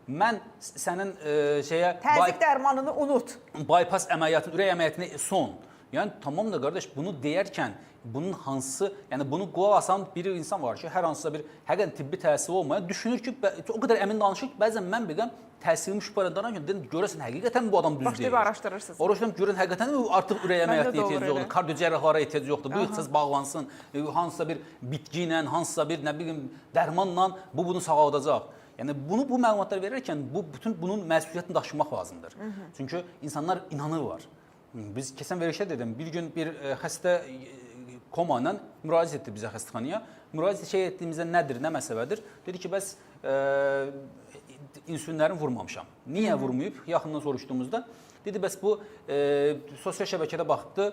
Mən sənin təzyiq dərmanını unut. Bypass əməliyyatını, ürək əməliyyatını son. Yəni tamam da qardaş, bunu deyərkən bunun hansı, yəni bunu qulaq asan bir insan var ki, hər hansısa bir həqiqətən tibbi təsiri olmayan düşünür ki, o qədər əmin danışır ki, bəzən mən bilirəm təsirini şübhələn danışırken görəsən həqiqətən bu adam düz deyil. Başlayıb araşdırırsınız. Oradan görən həqiqətən artıq ürək əməliyyatına ehtiyac yoxdur, kardiocərrahlara ehtiyac yoxdur, bu ixtisas bağlansın, hansısa bir bitki ilə, hansısa bir nə bilim dərmanla bunu sağaldacaq. Yəni bu məlumatları verirkən bütün bunun məsuliyyətini daşımaq lazımdır. Çünki insanlar inanırlar. Biz keçən verilişdə dedim, bir gün bir xəstə koma ilə müraciət etdi bizə xəstəxanaya. Müraciət etdiyimizdə nədir, nə məsələdir? Dedi ki, bəs insulinlərini vurmamışam. Niyə vurmayıb? Yaxından soruşduğumuzda dedi, bəs bu sosial şəbəkədə baxdı,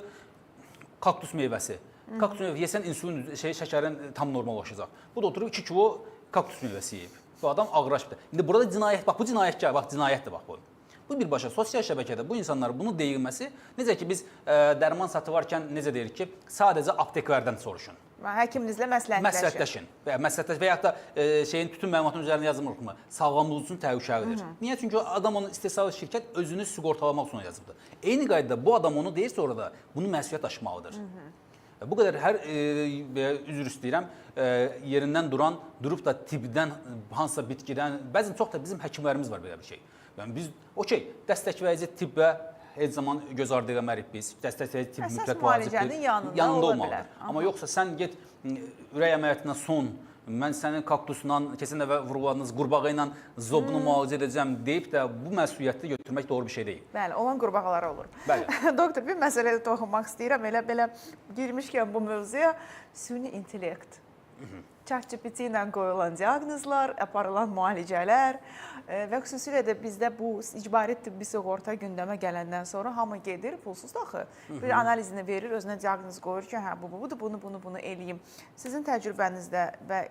kaktus meyvəsi. Kaktus meyvəsi yesən insulin şəkərin tam normallaşacaq. Bu da oturub 2 kilo kaktus meyvəsi yeyib. Bu adam ağıraşdı. İndi burada cinayət, bax bu cinayətkar, bax cinayətdir bax bu. Bu birbaşa sosial şəbəkədə bu insanlar bunu deyilməsi, necə ki biz dərman satıvarkən necə deyirik ki, sadəcə apteklərdən soruşun. Həkiminizlə məsləhətləşin. Məsləhətləşin və yaxud da şeyin bütün məlumatın üzərində yazılmır mı? Sağlamlığınız üçün təhlükəlidir. Niyə? Çünki adam onu istehsalı şirkət özünü sığortalamaq üçün yazıbdır. Eyni qaydada bu adam onu deyirsə orada bunu məsuliyyət daşımalıdır. Bu qədər hər üzr istəyirəm, yerindən durub da tibdən, hansısa bitkidən, bəzən çox da bizim həkimlərimiz var belə bir şey. Yəni biz dəstəkləyici tibbə heç zaman göz ardı eləmərik biz. Dəstəkləyici tibb mütləq vacibdir. Yanında olmalıdır. Amma yoxsa sən get ürək əməliyyatına son, mən sənin kaktusla, keçən dəfə vurguladığınız qurbağa ilə zobunu müalicə edəcəm deyib də bu məsuliyyəti götürmək doğru bir şey deyil. Bəli, olan qurbağalar olur. Bəli. Doktor, bir məsələyə toxunmaq istəyirəm. Belə girmişkən bu mövzuya süni intellekt. ChatGPT ilə qoyulan diaqnozlar, aparılan müalicələr və xüsusilə də bizdə bu icbari tibbi sığorta gündəmə gələndən sonra hamı gedir, pulsuz da axı. Bir analizini verir, özünə diaqnoz qoyur ki, hə bu budur, bunu eləyim. Sizin təcrübənizdə və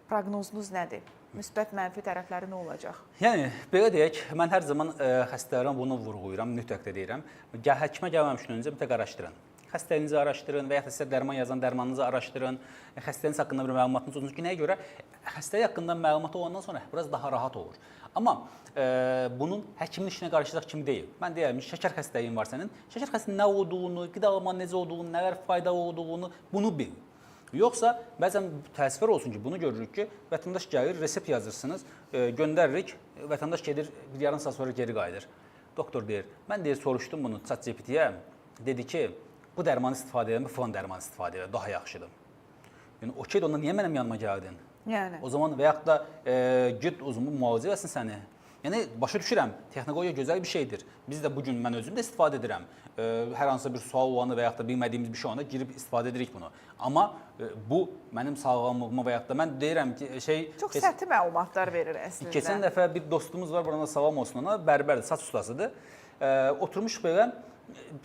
proqnozunuz nədir? Müsbət, mənfi tərəfləri nə olacaq? Yəni, belə deyək, mən hər zaman xəstələrə bunu vurğulayıram, mütləq də deyirəm. Həkimə gəlməmişdən öncə mütləq araşdırın. Xəstəliyinizi araşdırın və ya da sizə dərman yazan dərmanınızı araşdırın. Xəstəliyiniz haqqında bir məlumatınız olsun ki, nəyə görə? Xəstəlik haqqında məlumat olandan sonra biraz daha rahat olur. Amma bunun həkimin işinə qarışacaq kimi deyil. Mən deyərəm, şəkər xəstəliyin var sənin. Şəkər xəstəliyinin nə olduğunu, qidalanmanın necə olduğunu, nələr faydalı olduğunu bunu bil. Yoxsa bəzən təəssüflər olsun ki, bunu görürük ki, vətəndaş gəlir, resept yazırsınız, göndəririk, vətəndaş gedir, bir yarım saat sonra geri qayıdır. Doktor deyir, mən deyir, soruşdum bunu ChatGPT-yə, dedi ki, bu dərmanı istifadə edən, bu filan dərmanı istifadə edən daha yaxşıdır. Yəni, okey, ondan niyə mənim yanıma gəldin? Yəni. O zaman və yaxud da ged uzunlu müalicə eləsin səni. Yəni, başa düşürəm, texnologiya gözəl bir şeydir. Biz də bugün, mən özüm də istifadə edirəm. Hər hansısa bir sual olanı və yaxud da bilmədiyimiz bir şey olanda girib istifadə edirik bunu. Amma bu, mənim sağlamlığıma və yaxud da mən deyirəm ki, çox səhti məlumatlar verir əslində. Keçən dəfə bir dostumuz var, burana salam olsun ona, bərbərdir, saç ustasıdır. Oturmuş belə,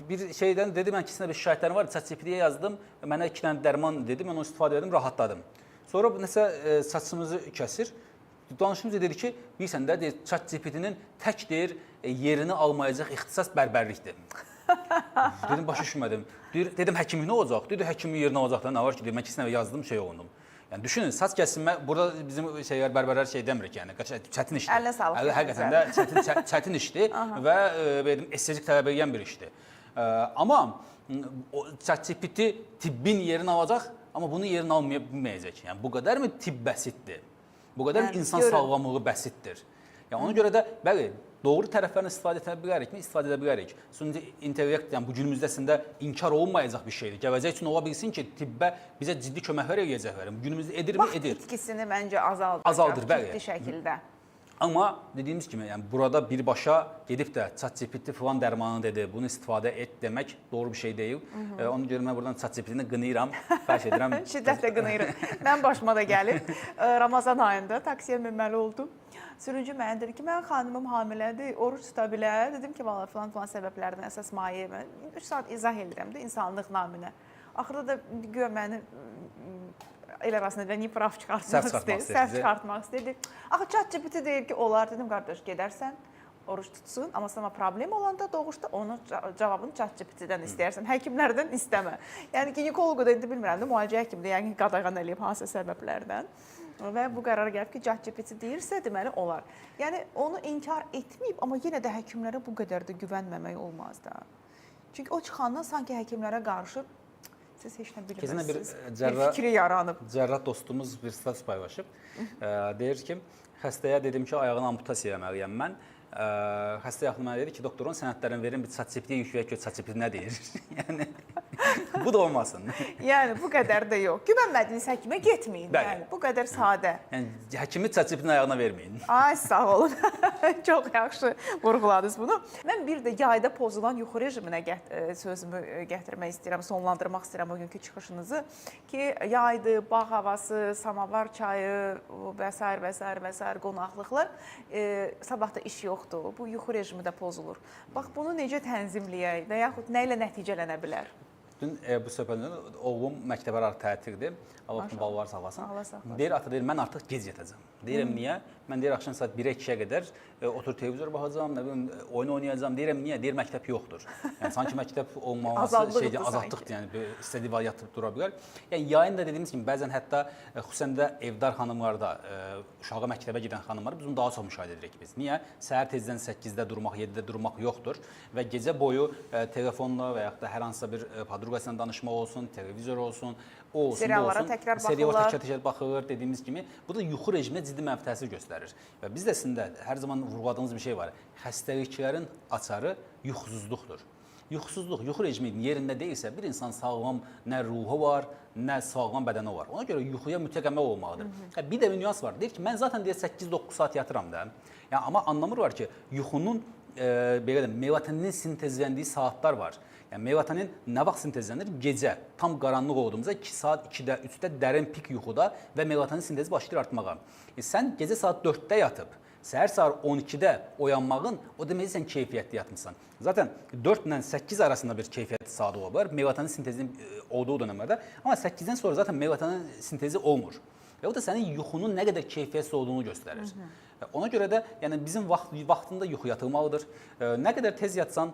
bir şeydən dedi, mən ikisində bir şikayətlərim var, ChatGPT-yə yazdım, mənə 2 dənə dərman dedi, mən onu istifadə edim, rahatladım. Sonra nəsə saçımızı kəsir, danışımızda dedi ki, bilirsən də, ChatGPT-nin tək deyir, yerini almayacaq ixtisas bərbərlikdir. Dedim, başa düşmədim. Dedim, həkimlik nə olacaq? Dedi, həkimlik yerinə olacaq da, nə var ki, mən ikisində yazdım, şey olundum. Yəni, düşünün, saç kəsilmə, burada bizim bərbərlər şey demirik, yəni, çətin işdir. Əlinə sağlıq. Həqiqətən də çətin işdir və estetik tələb edən bir işdir. Amma ChatGPT tibbin yerini alacaq, amma bunun yerini almaya bilməyəcək. Yəni, bu qədər mi tibb bəsitdir? Bu qədər insan sağlamlığı bəsitdir? Yəni, ona görə də, bəli, doğru tərəflərini istifadə edə bilərikmi? İstifadə edə bilərik. Süni intellekt, yəni bu günümüzdə əslində inkar olunmayacaq bir şeydir. Gələcək üçün ola bilsin ki, tibbə bizə ciddi köməklər eləyəcəklər. Günümüzdə edirmi? Edir. Vaxt itkisini məncə azaldır, bəli. Ciddi şəkildə. Amma dediyimiz kimi, yəni burada birbaşa gedib də ChatGPT filan dərmanı dedi, bunu istifadə et demək doğru bir şey deyil. Ona görə mən buradan ChatGPT-ni qınayıram, xahiş edirəm. Şiddətlə qınayıram. Mənim başıma da gəlir. Ramazan ayında taksiyə minməli oldum. Sürücü mənə dedi ki, mən xanımım hamilədir, oruç tuta bilər. Dedim ki, valla filan səbəblərdən əsas maye. 3 saat izah edirəm də insanlıq naminə. Axırda da güya məni el arasında da praf çıxartmaq istəyir, səhv çıxartmaq istəyir. Axı ChatGPT deyir ki, olar. Dedim, qardaş, gedərsən, oruç tutsun, amma sana problem olanda doğuşda onun cavabını ChatGPT-dən istəyərsən, həkimlərdən istəmə. Yəni, ginekologu da indi bilmirəm də, müalicə həkimdir, yəni qadağan eləyib hansı səbəblərdən. Və bu qərara gəlib ki, ChatGPT deyirsə, deməli olar. Yəni, onu inkar etməyib, amma yenə də həkimlərə bu qədər də güvənməmək olmaz da. Çünki o çıxandan sanki həkimlərə qarşı siz heç nə bilməzsiniz, bir fikri yaranıb. Cərrah dostumuz bir status paylaşıb. Deyir ki, xəstəyə dedim ki, ayağını amputasiya eləməliyəm mən. Xəstə yaxın mənə dedi ki, doktorun sənədlərini verin, bir ChatGPT-yə yükləyək ki, ChatGPT nə deyir? Yəni, bu da olmasın. Yəni, bu qədər də yox. Güvənmədiyiniz həkimə getməyin. Yəni, bu qədər sadə. Yəni, həkimi ChatGPT-nin ayağına verməyin. Ay, sağ olun. Çox yaxşı vurğuladınız bunu. Mən bir də yayda pozulan yuxu rejiminə sözümü gətirmək istəyirəm, sonlandırmaq istəyirəm bugünkü çıxışınızı ki, yaydı, bağ havası, samavar çayı və s. qonaqlıqlar, sabah da iş yoxdur, bu yuxu rejimi də pozulur. Bax, bunu necə tənzimləyək və yaxud nə ilə nəticələnə bilər? Dün bu söhbətdən oğlum məktəbə tətildir. Allah bütün balalar sağlasın. Deyir, ata deyir, mən artıq gec yatacağam. Deyirəm, niyə? Mən deyir, axşam saat 1-ə 2-yə qədər otur televizor baxacağam, nə bilim, oyun oynayacağam. Deyirəm, niyə? Deyir, məktəb yoxdur. Yəni, sanki məktəb olmaması azadlıqdır, yəni istədiyi var yatıb dura bilər. Yəni, yayın da dediyimiz kimi, bəzən hətta xüsusən də evdar xanımlarda, uşağa məktəbə gedən xanımları biz bunu daha çox müşahidə edirik biz. Niyə? Səhər tezdən 8-də durmaq, 7-də durmaq yoxdur və gecə boyu telefonla və yaxud da hər hansısa bir podruqasıyla danışmaq olsun, televizor olsun, o olsun, seriallara təkrar baxırlar. Seriallara təkrar baxır, dediyimiz kimi. Bu da yuxu rejiminə ciddi mənfi təsir göstərir. Və biz də əslində hər zaman vurğuladığımız bir şey var. Xəstəliklərin açarı yuxusuzluqdur. Yuxusuzluq, yuxu rejimi yerində deyilsə, bir insan sağlam nə ruhu var, nə sağlam bədəni var. Ona görə yuxuya mütləq əməl olmalıdır. Bir də bir nüans var. Deyir ki, mən zaten 8-9 saat yatıram da. Yəni, amma anlamır var ki, yuxunun belə də melatoninin sintezləndiyi saatlar var. Yəni, melatonin nə vaxt sintezlənir? Gecə, tam qaranlıq olduğumuzda 2 saat, 2-də, 3-də dərin pik yuxuda və melatonin sintezi başlayır artmağa. Sən gecə saat 4-də yatıb, səhər saat 12-də oyanmağın, o demək sən keyfiyyətli yatmışsan. Zaten 4 ilə 8 arasında bir keyfiyyətli saat ola bilər, melatonin sintezinin olduğu dönəmlərdə. Amma 8-dən sonra zaten melatonin sintezi olmur. Və o da sənin yuxunun nə qədər keyfiyyətsiz olduğunu göstərir. Ona görə də yəni bizim vaxtında yuxu yatılmalıdır. Nə qədər tez yatsan,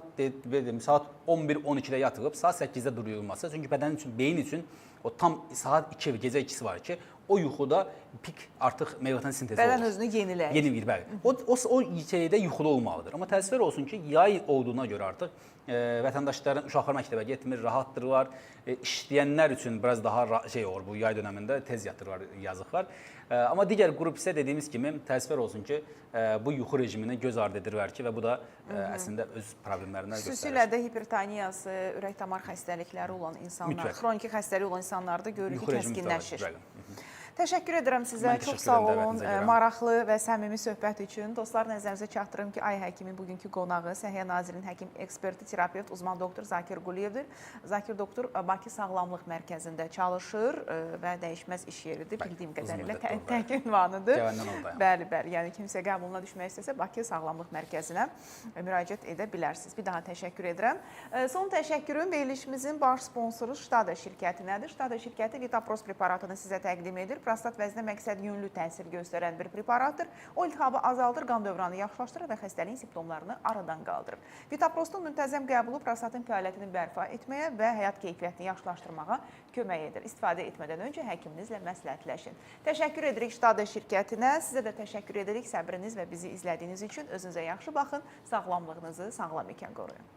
saat 11-12-də yatılıb, saat 8-də durulması. Çünki bədən üçün, beyin üçün o tam saat 2, gecə 2-si var ki, o yuxuda pik artıq melatonin sintezi olur. Bədən özünü yeniləyir. Yeniləyir, bəli. O şeydə yuxulu olmalıdır. Amma təəssüflər olsun ki, yay olduğuna görə artıq vətəndaşların uşaqlar məktəbə getmir, rahatdırlar. İşləyənlər üçün biraz daha şey olur, bu yay dönəmində tez yatırlar, yazıqlar. Amma digər qrup isə dediyimiz kimi təəssüflər olsun ki, bu yuxu rejimini göz ardı edirlər ki və bu da əslində öz problemlərindən göstərir. Xüsusilə də hipertoniyası, ürək-damar xəstəlikləri olan insanlar, xroniki xəstəliyi olan insanlarda görürük ki, kəskinləşir. Təşəkkür edirəm sizə, çox sağ olun, maraqlı və səmimi söhbət üçün. Dostlar, nəzərinizə çatdırım ki, Ay Həkimin bugünkü qonağı Səhiyyə Nazirinin həkim eksperti, terapevt, uzman doktor Zakir Quliyevdir. Zakir doktor Bakı Sağlamlıq Mərkəzində çalışır və dəyişməz iş yeridir, bildiyim qədərilə tək ünvanıdır. Bəli, bəli, yəni kimsə qəbuluna düşmək istəsə Bakı Sağlamlıq Mərkəzinə müraciət edə bilərsiniz. Bir daha təşəkkür edirəm. Son təşəkkürüm verilişimizin baş sponsoru Ştada şirkətinədir. Ştada şirkəti Vitapros preparatını sizə təqdim edir. Prostat vəzinə məqsəd yönlü təsir göstərən bir preparatdır. O iltihabı azaldır, qan dövranı yaxşılaşdırır və xəstəliyin simptomlarını aradan qaldırır. Vitaprostun müntəzəm qəbulu prostatın fəaliyyətini bərpa etməyə və həyat keyfiyyətini yaxşılaşdırmağa kömək edir. İstifadə etmədən öncə həkiminizlə məsləhətləşin. Təşəkkür edirik Ştada şirkətinə. Sizə də təşəkkür edirik səbriniz və bizi izlədiyiniz üçün. Özünüzə yaxşı baxın, sağlamlığınızı sağlam ikən qoruyun.